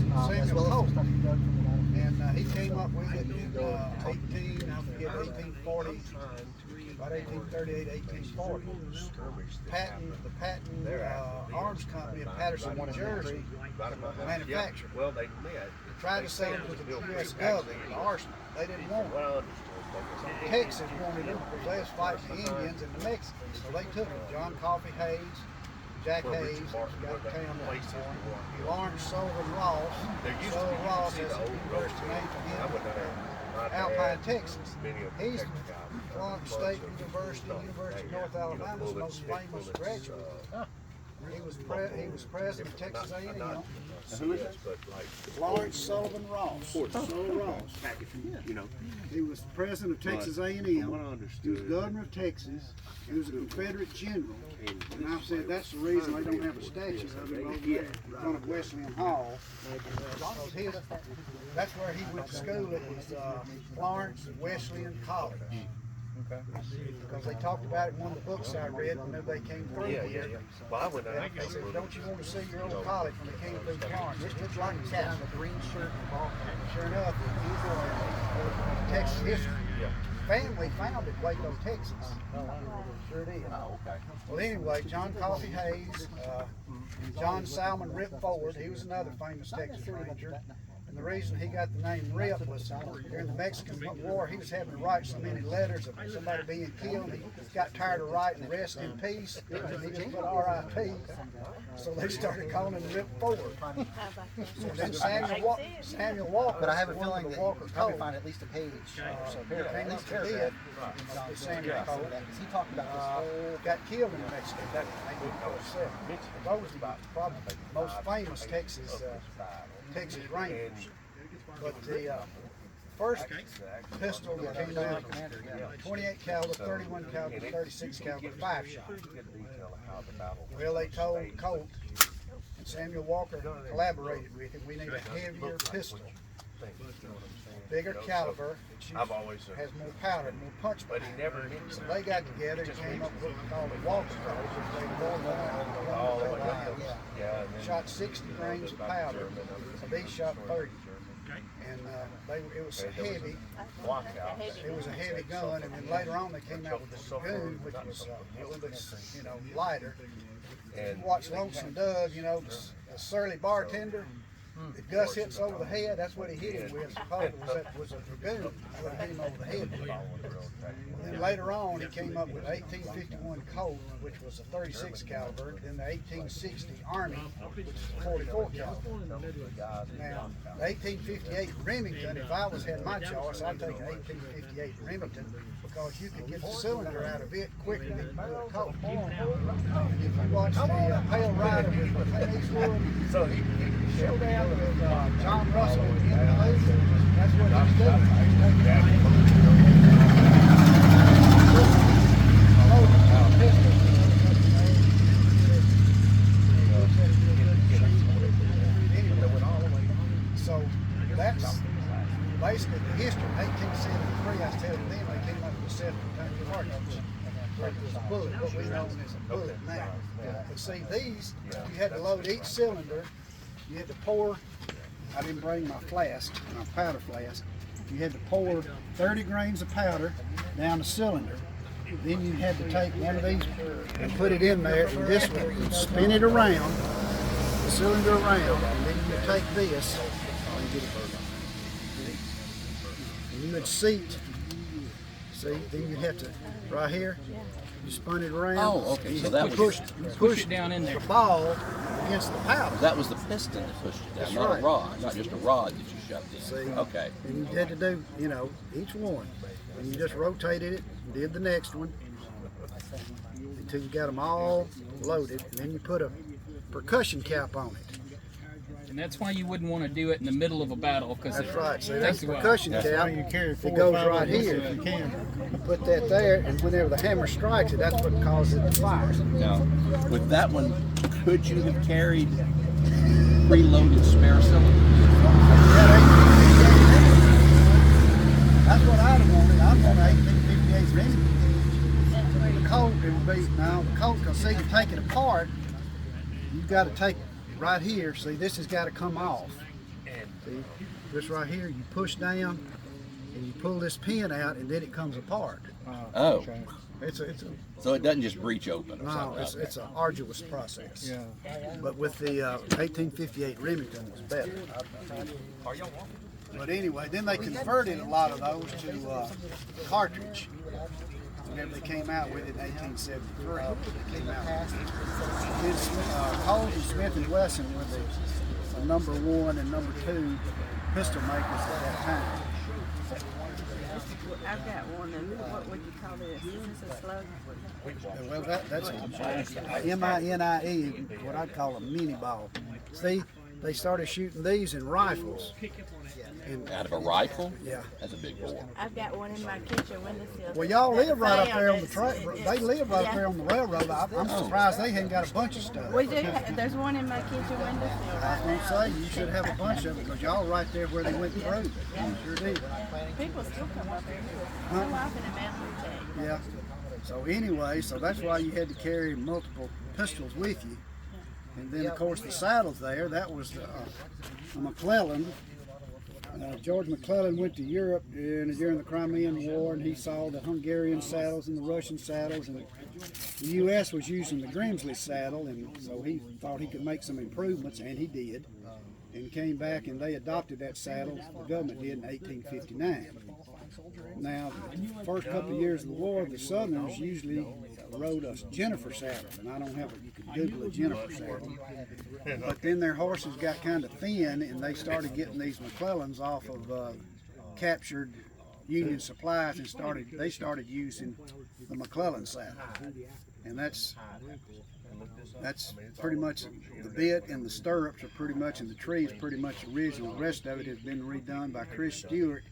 Samuel well Colt. as the stuff he dug from the bottom. And he came up with it in 1840, about 1838, 1840. The Patton Arms Company in Patterson, New Jersey, manufactured. Well, they met. Tried to sell it to the U.S. government, the arsenal. They didn't want it. Texas wanted them because they was fighting the Indians and the Mexicans, so they took them. John Coffee Hayes, Jack Hayes, got the town Lawrence Sullivan Ross. Sullivan Ross has a university named for him, Alpine, Texas. He's from State University, University of North Alabama's most famous graduate. He was president of Texas A&M. Who is it? Lawrence Sullivan Ross. Sullivan Ross. He was president of Texas A&M. He was governor of Texas. He was a Confederate general. And I've said that's the reason they don't have a statue of him over there in front of Wesleyan Hall. That's where he went to school. It was Florence Wesleyan College. Because they talked about it in one of the books I read whenever they came through. Well, I went They said, don't you want to see your old college when they came through Florence? It looks like a cat. A green shirt and ball cap. Sure enough, Texas history. Family founded Waco, Texas. Sure did. Well, anyway, John Coffee Hayes, John Salmon Rip Ford, he was another famous Texas Ranger. And the reason he got the name Rip was during the Mexican War, he was having to write so many letters of somebody being killed. He got tired of writing rest in peace, and he just put R.I.P. So they started calling him Rip Ford. So then Samuel Walker. But I have a one of feeling the that you Walker could probably Code. find at least a page or so. At least he did. With Samuel Cole. Because he talked about this whole. Got killed in Mexico back in 1847. Those are probably the most famous Texas Rangers. But the first pistol that came out, 28 caliber, 31 caliber, 36 caliber, 5-shot. Well, they told Colt, and Samuel Walker collaborated with him, we need a heavier pistol. Bigger caliber, has more powder, more punch behind it. So they got together and came up with what we call the Walker Code, which they shot 60 grains of powder, so these shot 30. And it was so heavy. It was a heavy gun, and then later on they came out with the Dragoon, which was a little bit, lighter. If you watch Lonesome Dove, the surly bartender. If Gus hits over the head, that's what he hit him with. Supposedly was a Dragoon. That's what hit him over the head with. And then later on, he came up with 1851 Colt, which was a 36 caliber. Then the 1860 Army, which is a 44 caliber. Now, the 1858 Remington. If I had my choice, I'd take an 1858 Remington because you could get the cylinder out of it quicker than you could a Colt. And if you watch the Pale Rider with Clint Eastwood, so he showdown with John Russell in the movie, that's what he was doing. So that's basically the history. In 1873, I was telling them, they came up with a 70-ton cartridge. It was a bullet, what we know as a bullet now. But see, these, you had to load each cylinder. You had to pour, I didn't bring my flask, my powder flask. You had to pour 30 grains of powder down the cylinder. Then you had to take one of these and put it in there, and this way, you'd spin it around, the cylinder around, and then you take this, and you would seat, see, then you'd have to, right here, you spun it around. Oh, okay, so that was push it down in there. The ball against the powder. That was the piston that pushed it down, That's not right. a rod, not just a rod that you shoved in. See, Okay. and you had to do, each one. And you just rotated it, and did the next one, until you got them all loaded, and then you put a percussion cap on it. And that's why you wouldn't want to do it in the middle of a battle, because That's right. See, that's takes the a while. percussion cap. It goes right here. You put that there, and whenever the hammer strikes it, that's what causes it to fire. Now, with that one, could you have carried preloaded spare cylinders? That's what I'd have wanted. I'd want an 1858 Remington. The Colt, it would be, now the Colt, because see, to take it apart, you've got to take right here, see, this has got to come off. See, this right here, you push down and you pull this pin out, and then it comes apart. Oh, Okay. It's a so it doesn't just breach open or no, something. it's an arduous process. Yeah. But with the 1858 Remington, it's better. But anyway, then they converted a lot of those to cartridge. Whenever they came out with it in 1873, they came out. Then Coles and Smith and Wesson were the number 1 and number 2 pistol makers at that time. I've got one. What would you call this? Is this a slug? Well, that's MINIE, what I'd call a mini ball. See, they started shooting these in rifles. Out of a rifle? Yeah. That's a big bore. I've got one in my kitchen windowsill. Well, y'all live right up there on the Found track. it. They live right up Yeah. there on the railroad. I'm surprised they hadn't got a bunch of stuff. We do. There's one in my kitchen windowsill. I was gonna say you should have a bunch of them because y'all right there where they went through. You sure did. People still come up here. Huh? So often a man would take. Yeah. So anyway, so that's why you had to carry multiple pistols with you. And then of course the saddles there. That was a McClellan. George McClellan went to Europe during the Crimean War, and he saw the Hungarian saddles and the Russian saddles, and the U.S. was using the Grimsley saddle, and so he thought he could make some improvements, and he did, and came back and they adopted that saddle. The government did in 1859. Now, the first couple of years of the war, the Southerners usually rode a Jennifer saddle, and I don't have it. You could Google a Jennifer saddle. But then their horses got kind of thin, and they started getting these McClellans off of captured Union supplies, and they started using the McClellan saddle, and that's pretty much the bit and the stirrups are pretty much, and the tree is pretty much original. The rest of it has been redone by Chris Stewart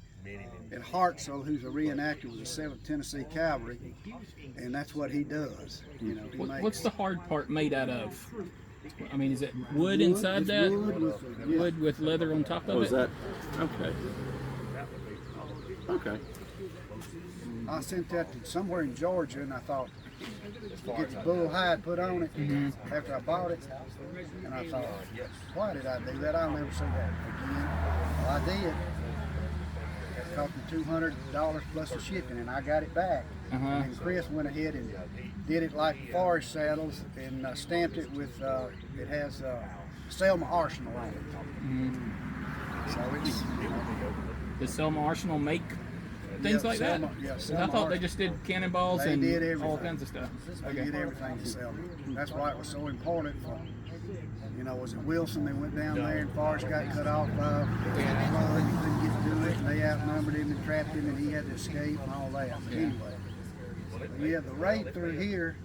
at Hartselle, who's a reenactor with the 7th Tennessee Cavalry, and that's what he does. You know, he makes, What's the hard part made out of? I mean, is it wood inside it's that? wood Wood with leather on top of Oh, it? is that? Okay. Okay. I sent that to somewhere in Georgia, and I thought, get the bull hide put on it after I bought it, and I thought, why did I do that? I'll never see that again. Well, I did. It cost me $200 plus the shipping, and I got it back. And Chris went ahead and did it like Forest saddles and stamped it with, it has Selma Arsenal on it. So it's, Does Selma Arsenal make things like Selma, that? yeah, 'Cause Selma I thought they Arsenal. just did cannonballs They and did everything. all kinds of stuff. They did everything to Selma. That's why it was so important for, you know, was it Wilson? They went down there and Forrest got cut off by the flood. He couldn't get to it, and they outnumbered him and trapped him, and he had to escape and all that. But anyway, yeah, the raid through here,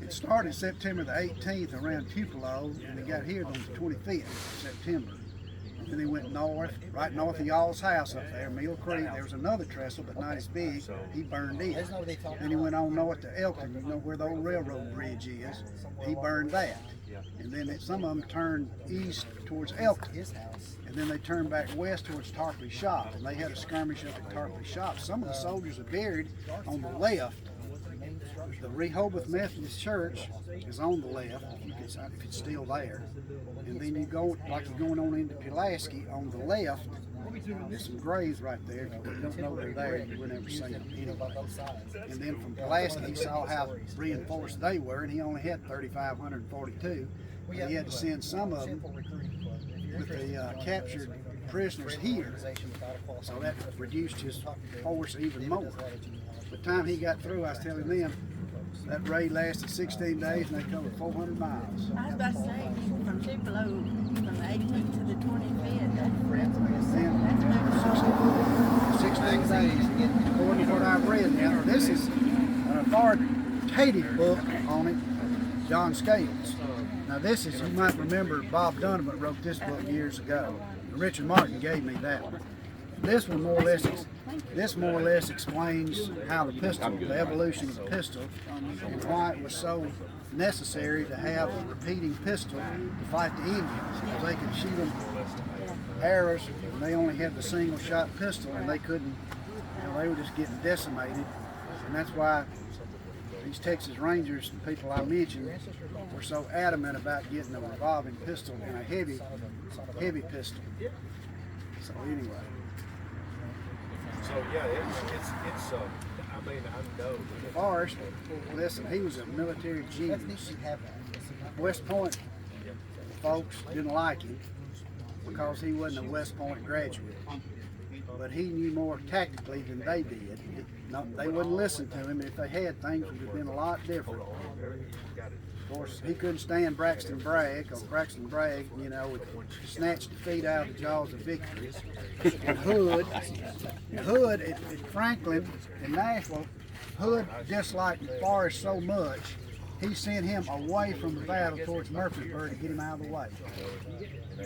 it started September the 18th around Tupelo, and they got here on the 25th of September. Then they went north, right north of y'all's house up there, Mill Creek. There was another trestle, but not as big. He burned it. Then he went on north to Elkmont, you know where the old railroad bridge is. He burned that. And then some of them turned east towards Elkmont. And then they turned back west towards Tarpley Shop. And they had a skirmish up at Tarpley Shop. Some of the soldiers are buried on the left. The Rehoboth Methodist Church is on the left, if it's still there. And then you go, like you're going on into Pulaski, on the left, there's some graves right there. If you don't know they're there, you would never see them anyway. And then from Pulaski, he saw how reinforced they were, and he only had 3,542. He had to send some of them with the captured prisoners here. So that reduced his force even more. By the time he got through, I was telling them, that raid lasted 16 days and they covered 400 miles. I was about to say, from Tupelo, from the 18th to the 25th, Then 16 days, according to what I've read. Now, this is an authoritative book on it, John Scales. Now this is, you might remember Bob Donovan wrote this book years ago. Richard Martin gave me that one. This one more or less explains how the pistol, the evolution of the pistol, and why it was so necessary to have a repeating pistol to fight the Indians. Because they could shoot them arrows, and they only had the single shot pistol, and they couldn't, you know, they were just getting decimated. And that's why these Texas Rangers, the people I mentioned, were so adamant about getting a revolving pistol and a heavy pistol. So anyway, So yeah, it's I mean, I know. Forrest, listen, he was a military genius. West Point folks didn't like him because he wasn't a West Point graduate. But he knew more tactically than they did. They wouldn't listen to him. If they had, things would have been a lot different. Of course, he couldn't stand Braxton Bragg, because Braxton Bragg, you know, would snatch defeat out of the jaws of victory. And Hood at Franklin in Nashville, Hood disliked Forrest so much, he sent him away from the battle towards Murfreesboro to get him out of the way.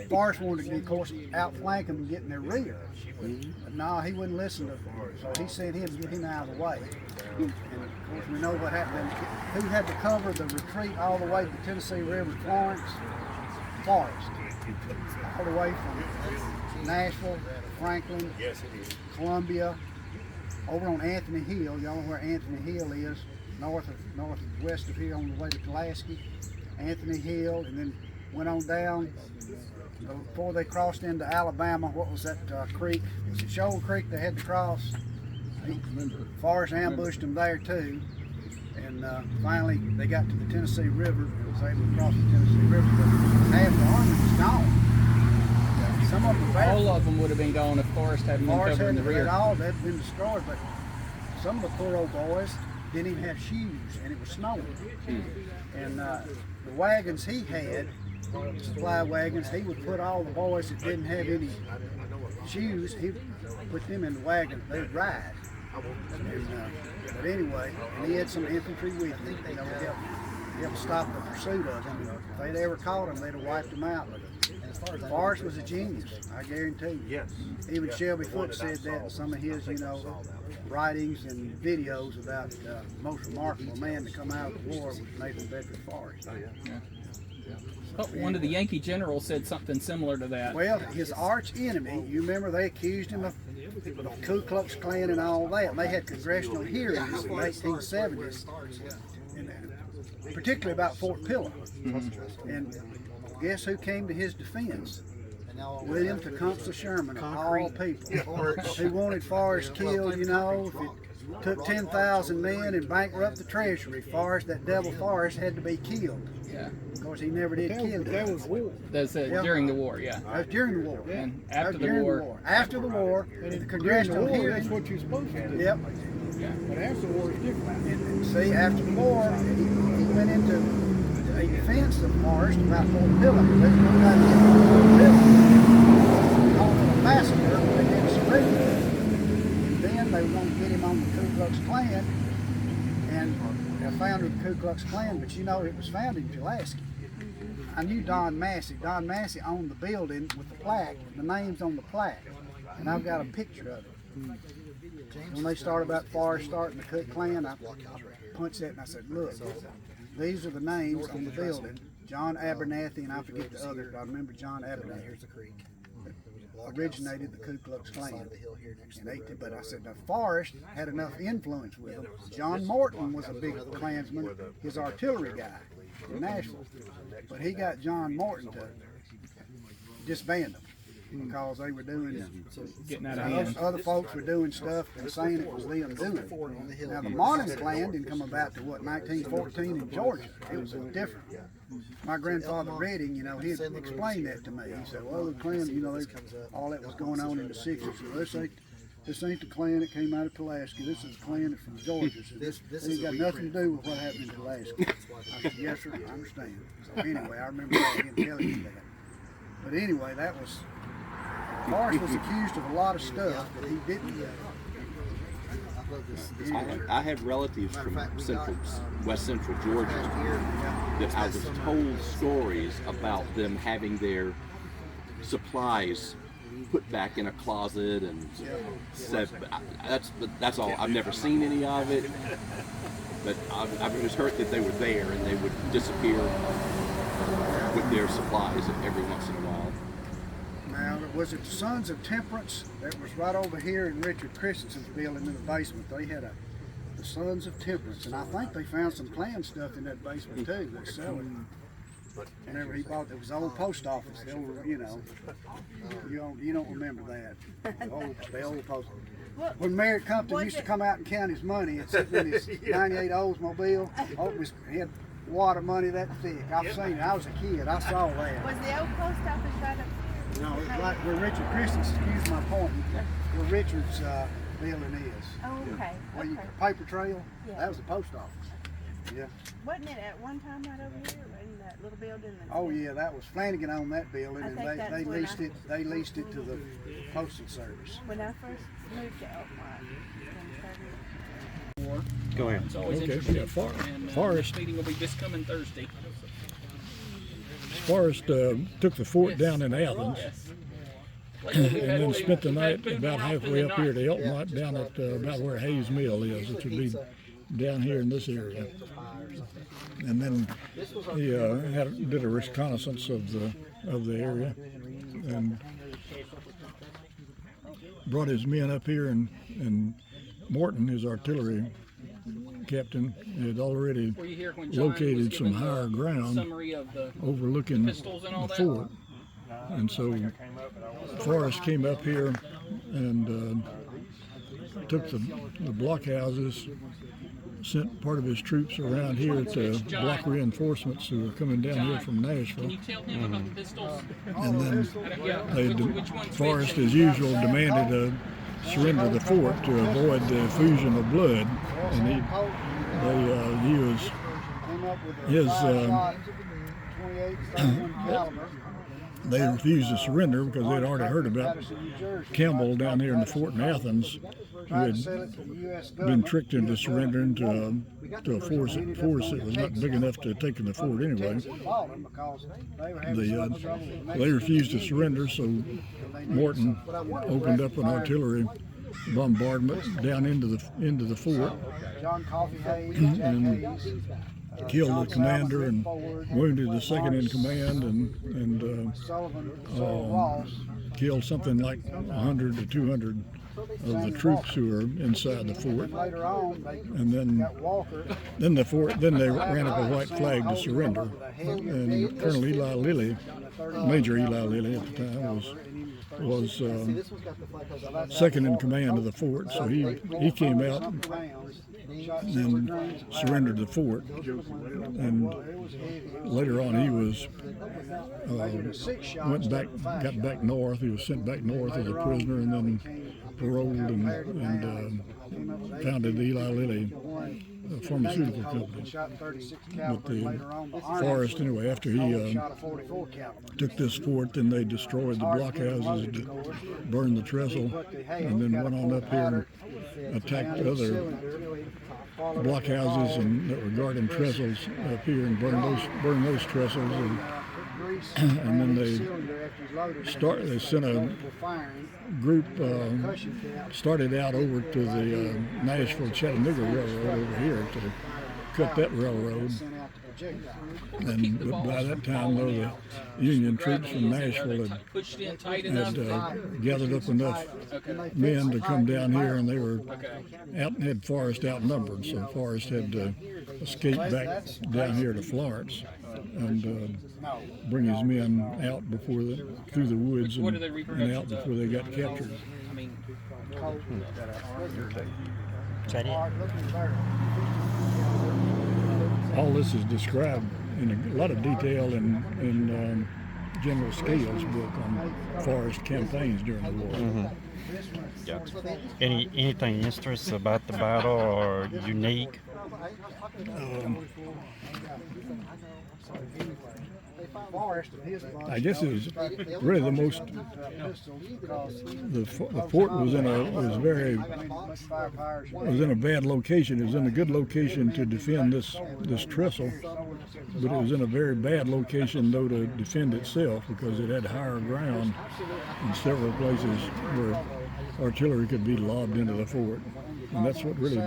Forrest wanted to, of course, outflank him and get in their rear. But no, he wouldn't listen to Forrest, so he sent him to get him out of the way. And of course, we know what happened. Who had to cover the retreat all the way to the Tennessee River, Florence? Forrest. All the way from Nashville, Franklin, Columbia, over on Anthony Hill. Y'all know where Anthony Hill is, northwest of here on the way to Pulaski. Anthony Hill, and then went on down before they crossed into Alabama. What was that creek? Was it Shoal Creek they had to cross? Forrest ambushed them there too, and finally they got to the Tennessee River and was able to cross the Tennessee River, but half the army was gone. Some of them, all of them would have been gone if Forrest hadn't been covering the rear. They'd been destroyed, but some of the poor old boys didn't even have shoes, and it was snowing. And the wagons he had, supply wagons, he would put all the boys that didn't have any shoes, he would put them in the wagon, they'd ride. And, but anyway, and he had some infantry with him, you know, to help stop the pursuit of them. If they'd ever caught him, they'd have wiped him out. But Forrest was a genius, I guarantee you. Yes. Even Shelby Foote said that in some of his, you know, writings and videos about the most remarkable man to come out of the war was Nathan Bedford Forrest. Oh, yeah. One of the Yankee generals said something similar to that. Well, his arch enemy, you remember they accused him of Ku Klux Klan and all that. And they had congressional hearings in the 1870s, and particularly about Fort Pillow. And guess who came to his defense? William Tecumseh Sherman, of all people. He wanted Forrest killed, you know. If it took 10,000 men and bankrupt the treasury, Forrest, that devil Forrest, had to be killed. Yeah. Of course, he never did kill him. That's during the war, yeah. That was during the war. And after the war. After the war, the congressional hearing. That's what you're supposed to do. Yep. Yeah. But after the war, it's different. And see, after the war, he went into a defense of Forrest about Fort Pillow. There's no guy to get Fort Pillow. He called him a massacre, but they didn't surrender. And then they wanted to get him on the Ku Klux Klan, and the founder of the Ku Klux Klan, but you know it was founded in Pulaski. I knew Don Massey. Don Massey owned the building with the plaque, the names on the plaque, and I've got a picture of it. When they started about Forrest starting the Ku Klan, I punched that and I said, look, these are the names on the building. John Abernathy, and I forget the other, but I remember John Abernathy. Here's the creek. Originated the Ku Klux Klan. But I said, now Forrest had enough influence with him. John Morton was a big Klansman, his artillery guy in Nashville. But he got John Morton to disband them because they were doing getting out of hand. Other folks were doing stuff and saying it was them doing it. Now the modern Klan didn't come about to what, 1914 in Georgia. It was different. My grandfather Redding, you know, he explained that to me. He said, well, the Klan, you know, all that was going on in the 60s. This ain't the Klan that came out of Pulaski. This is the Klan from Georgia. So this ain't got nothing to do with what happened in Pulaski. I said, yes, sir, I understand. So anyway, I remember him telling me that. But anyway, that was, Forrest was accused of a lot of stuff that he didn't. I have relatives from West Central Georgia that I was told stories about them having their supplies put back in a closet, and said, that's all. I've never seen any of it, but I've just heard that they were there and they would disappear with their supplies every once in a while. Now, was it the Sons of Temperance that was right over here in Richard Christensen's building in the basement? They had the Sons of Temperance, and I think they found some Klan stuff in that basement too. They're selling. Remember, he bought, it was the old post office, the old, you know, you don't remember that, the old post office. When Merritt Compton used to come out and count his money, it's in his 98 Oldsmobile, he had water money that thick. I've seen it, I was a kid, I saw that. Was the old post office right up here? No, it's like where Richard Christie's, excuse my point, where Richard's building is. Oh, okay. Where you, Okay. paper trail, Yeah. that was the post office. Yeah. Wasn't it at one time right over here in that little building? Oh yeah, that was Flanagan owned that building, I and think that's they when leased it. They leased it to the postal service. When I first moved to Elkmont. Go ahead. It's always Okay, interesting. yeah, And Forrest. this meeting will be this coming Thursday. Forrest took the fort down in Athens Yes. and then spent the night about halfway up here to Elkmont, down at about where Hayes Mill is, which would be down here in this area. And then he did a reconnaissance of the area and brought his men up here, and Morton, his artillery captain, had already Were you here when John was located some giving higher the ground summary of the overlooking pistols and all the that? fort. And so Forrest came up here and took the blockhouses, sent part of his troops around here to block reinforcements who were coming down here from Can Nashville. you tell him about the pistols? And then Yeah. they, one's Forrest, which? as usual, demanded to surrender the fort to avoid the effusion of blood. And he was Came up with a his 5-shot 28 31 caliber. they refused to surrender because they'd already heard about Patterson, New Jersey. Campbell down here in the fort in Athens, who Tried to had sell it to the U.S. been government. tricked into surrendering to a force that was not big enough to take the fort anyway. They refused to surrender, so Morton opened up an artillery bombardment down into the fort, John Coffee Hayes, Jack and Hayes, killed the commander and wounded the second in command, and Sullivan, Ross. killed something like 100 to 200 of the troops who were inside the fort. Later on, And they got Walker. then they ran up a white flag to surrender, and Colonel Eli Lilly, Major Eli Lilly at the time, was second in command of the fort, so he came out and surrendered the fort. And later on, he was got back north. He was sent back north as a prisoner, and then paroled and founded the Eli Lilly pharmaceutical company. But the Forrest, anyway, after he took this fort, then they destroyed the blockhouses, burned the trestle, and then went on up here and attacked other blockhouses and that were guarding trestles up here and burned those trestles, and then they sent a group, started out over to the Nashville-Chattanooga Railroad over here to cut that railroad. And by that time, though, the Union troops from Nashville had gathered up enough men to come down here, and they were had Forrest outnumbered, so Forrest had to escape back down here to Florence and bring his men out through the woods and out before they got captured. Is that it? All this is described in a lot of detail in General Scales' book on Forrest campaigns during the war. Yeah. Anything interesting about the battle or unique? I guess it was really the most. The fort was in a bad location. It was in a good location to defend this trestle, but it was in a very bad location though to defend itself because it had higher ground in several places where artillery could be lobbed into the fort, and that's what really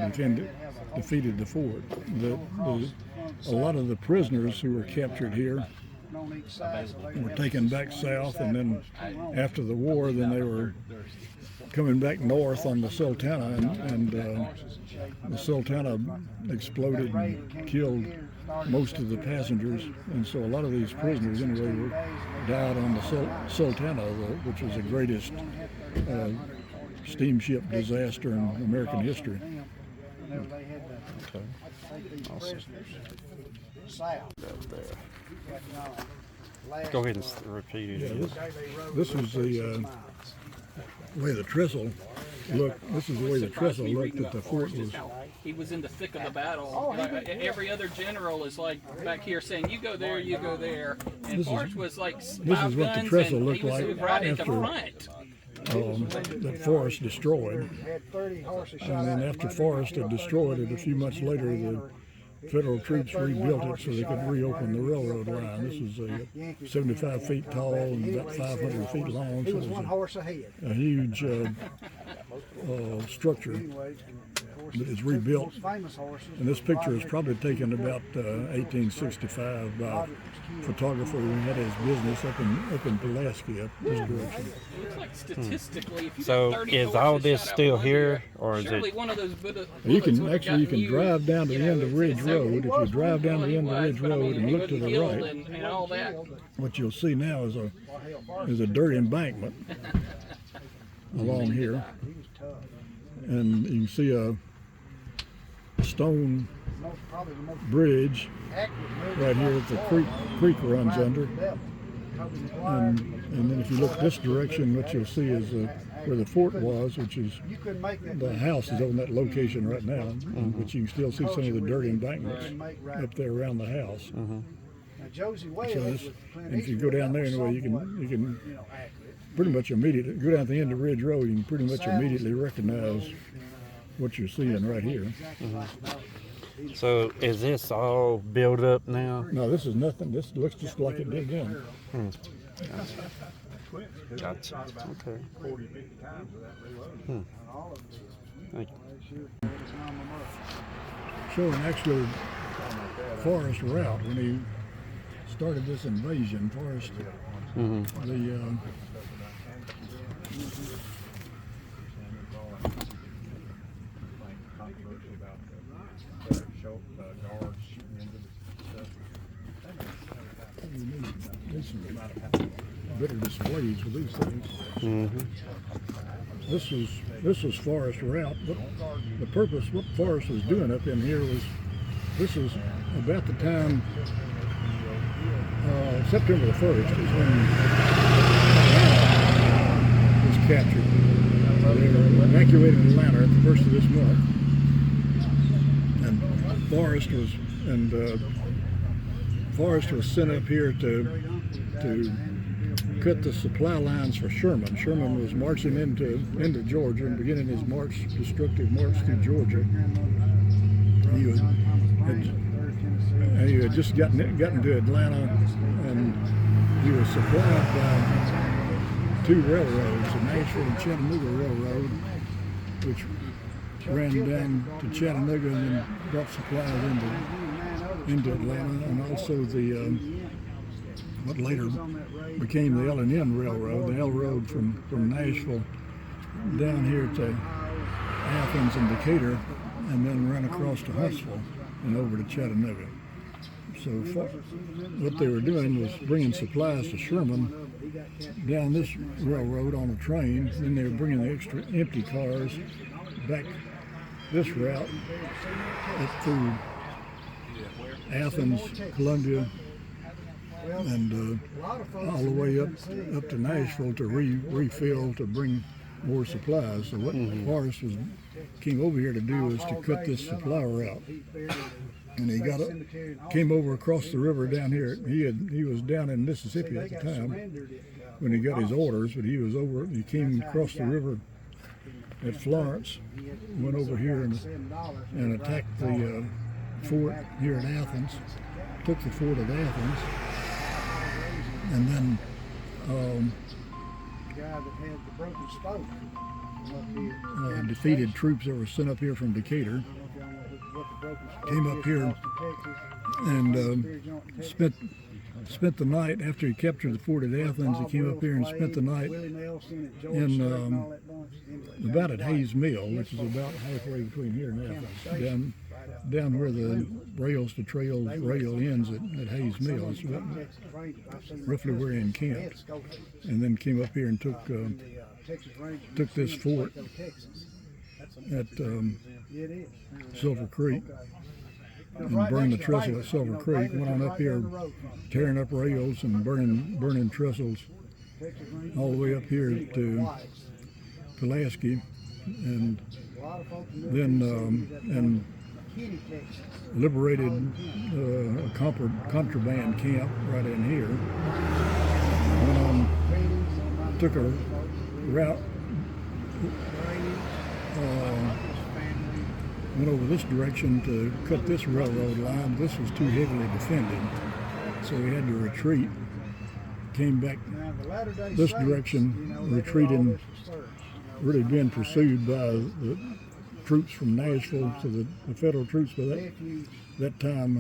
defeated the fort. A lot of the prisoners who were captured here were taken back south, and then after the war, then they were coming back north on the Sultana, and the Sultana exploded and killed most of the passengers, and so a lot of these prisoners anyway died on the Sultana, which was the greatest steamship disaster in American history. Okay. Awesome. Up there. Go ahead and repeat it. Yeah, this was the way the trestle looked. This is the way the trestle looked at the fort. He was in the thick of the battle. Every other general is like back here saying, "You go there, you go there," and Forrest was like this five is what the guns, trestle and looked he was like right at the after front. that Forrest destroyed. And then after Forrest had destroyed it, a few months later, the Federal troops rebuilt it so they could reopen the railroad line. This was 75 feet tall and about 500 feet long. So it was a huge structure that is rebuilt. And this picture is probably taken about 1865 by a photographer who had his business up in Pulaski, up this direction. It looks like statistically, if you So got 30 is all horses this shot out still from here, under, or is surely it? one of those You can drive down to the end of Ridge Road. If you drive down to the end of Ridge Road and look to the right, and all that. what you'll see now is a dirt embankment along here, and you can see a stone bridge right here that the creek runs under. And then if you look this direction, what you'll see is where the fort was, which is the house is on that location right now, but you can still see some of the dirt embankments up there around the house. So and if you go down there anyway, you can pretty much immediately go down to the end of Ridge Road. You can pretty much immediately recognize what you're seeing right here. So is this all built up now? No, this is nothing. This looks just like it did then. Gotcha. Okay. Thank you. Showing actually Forrest route when he started this invasion. Forrest, better displays with these things. This was Forrest route, but the purpose, what Forrest was doing up in here was, this was about the time, September the 1st is when Atlanta was captured. They were evacuated Atlanta at the first of this month, and Forrest was sent up here to cut the supply lines for Sherman. Sherman was marching into Georgia and beginning his destructive march through Georgia. He had just gotten to Atlanta, and he was supplied by two railroads, the Nashville and Chattanooga Railroad, which ran down to Chattanooga and then brought supplies into Atlanta, and also the what later became the L&N Railroad, the L Road from Nashville down here to Athens and Decatur, and then ran across to Huntsville and over to Chattanooga. So what they were doing was bringing supplies to Sherman down this railroad on a train, then they were bringing the extra empty cars back this route up through Athens, Columbia, and all the way up to Nashville to refill, to bring more supplies. So what Forrest came over here to do was to cut this supply route, and he came over across the river down here. He was down in Mississippi at the time when he got his orders, but he came across the river at Florence, went over here and attacked the fort here at Athens, took the fort at Athens, and then defeated troops that were sent up here from Decatur, came up here and spent the night after he captured the fort at Athens. He came up here and spent the night in about at Hayes Mill, which is about halfway between here and Athens, down where the rails to trails rail ends at Hayes Mills, roughly where he encamped, and then came up here and took this fort at Sulphur Creek and burned the trestle at Sulphur Creek. Went on up here tearing up rails and burning trestles all the way up here to Pulaski, and then liberated a contraband camp right in here. Went on, took a route, went over this direction to cut this railroad line. This was too heavily defended, so we had to retreat. Came back this direction, retreating, really being pursued by the troops from Nashville. So the federal troops by that time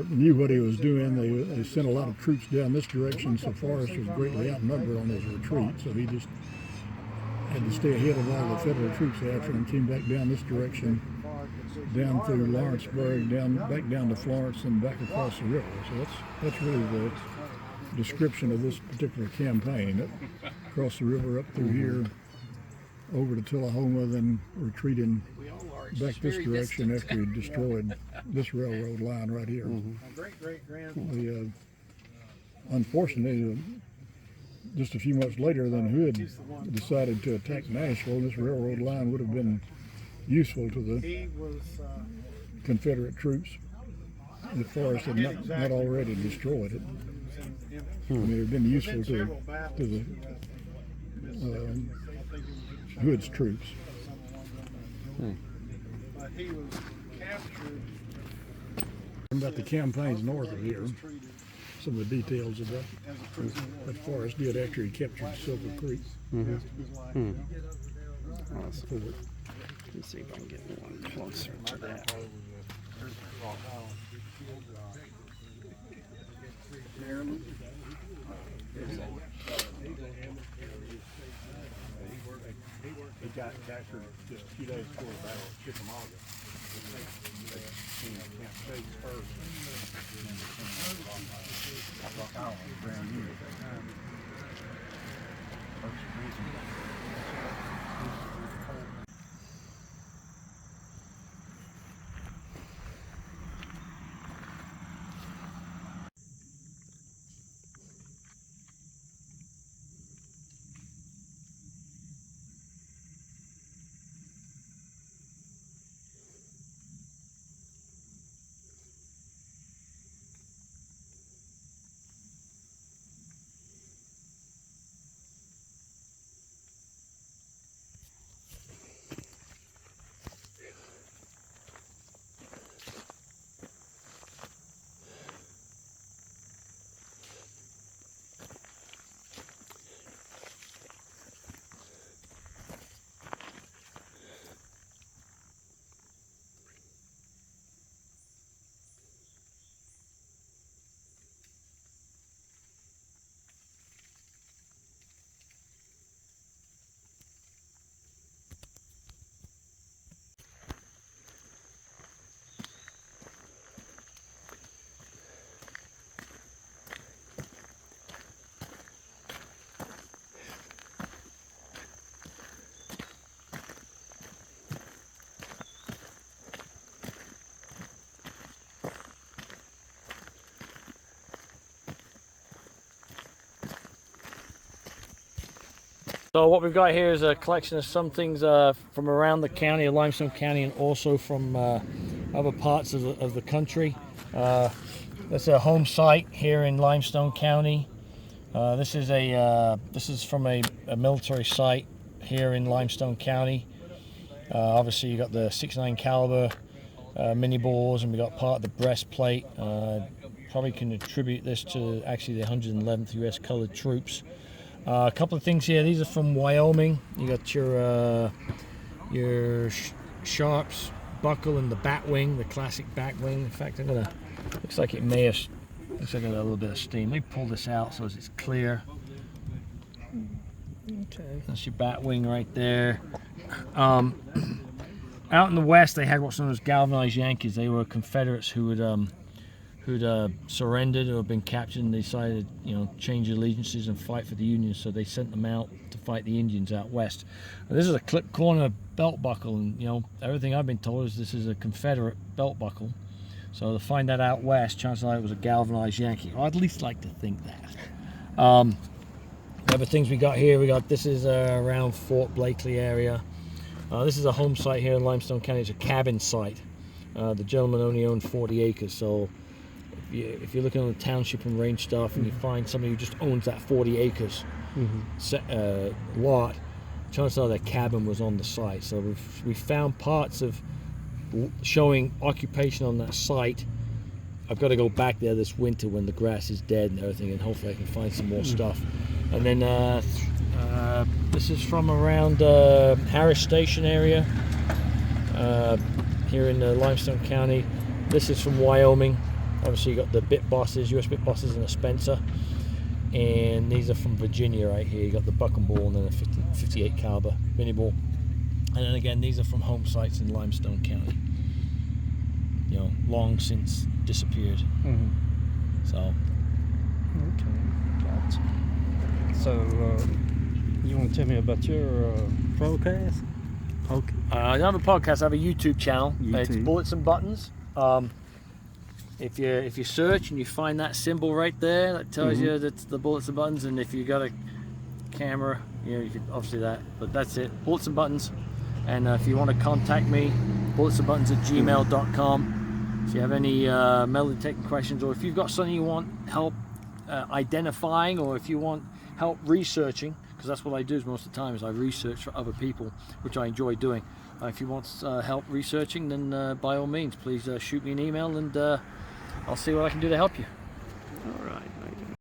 knew what he was doing. They sent a lot of troops down this direction, so Forrest was greatly outnumbered on his retreat, so he just had to stay ahead of all the federal troops after him. Came back down this direction, down through Lawrenceburg, back down to Florence, and back across the river. So that's really the description of this particular campaign. Across the river, up through here, over to Tullahoma, then retreating back this direction after he destroyed this railroad line right here. Unfortunately, just a few months later, then Hood decided to attack Nashville. This railroad line would have been useful to the Confederate troops if Forrest had not already destroyed it. I mean, it would have been useful to the Hood's troops. About the campaigns north of here, some of the details of what Forrest did after he captured Sulphur Creek. Awesome. Let's see if I can get one closer to that. He got captured just a few days before the battle at Chickamauga. Camp Chase first. Brand new at that time. So what we've got here is a collection of some things from around the county of Limestone County, and also from other parts of the country. That's a home site here in Limestone County. This is from a military site here in Limestone County. Obviously you got the 6.9 caliber mini bores, and we got part of the breastplate. Probably can attribute this to actually the 111th U.S. Colored Troops. A couple of things here. These are from Wyoming. You got your Sharps buckle and the bat wing, the classic bat wing. In fact, looks like it may have, looks like a little bit of steam. Let me pull this out so it's clear. Okay. That's your bat wing right there. out in the west, they had what's known as galvanized Yankees. They were Confederates who had surrendered or been captured, and they decided, you know, change allegiances and fight for the Union. So they sent them out to fight the Indians out west. And this is a clip corner belt buckle, and you know, everything I've been told is this is a Confederate belt buckle. So to find that out west, chances are it was a galvanized Yankee. Or I'd at least like to think that. The other things we got here, this is around Fort Blakely area. This is a home site here in Limestone County. It's a cabin site. The gentleman only owned 40 acres, so if you're looking on the township and range stuff and you find somebody who just owns that 40 acres lot, chances are their cabin was on the site. So we found parts of showing occupation on that site. I've got to go back there this winter when the grass is dead and everything, and hopefully I can find some more stuff. And then this is from around Harris Station area here in Limestone County. This is from Wyoming. Obviously you got the bit bosses, US bit bosses, and a Spencer. And these are from Virginia right here. You got the buck and ball and then a 58 caliber mini ball. And then again, these are from home sites in Limestone County. You know, long since disappeared. So. Okay, gotcha. So, you want to tell me about your podcast? I don't have a podcast. I have a YouTube channel. It's YouTube. Bullets and Buttons. If you search and you find that symbol right there, that tells you that's the Bullets and Buttons. And if you got a camera, you know, you could obviously that. But that's it. Bullets and Buttons. And if you want to contact me, bulletsandbuttons@gmail.com. If you have any metal detecting questions, or if you've got something you want help identifying, or if you want help researching, because that's what I do most of the time is I research for other people, which I enjoy doing. If you want help researching, then by all means, please shoot me an email, and I'll see what I can do to help you. All right.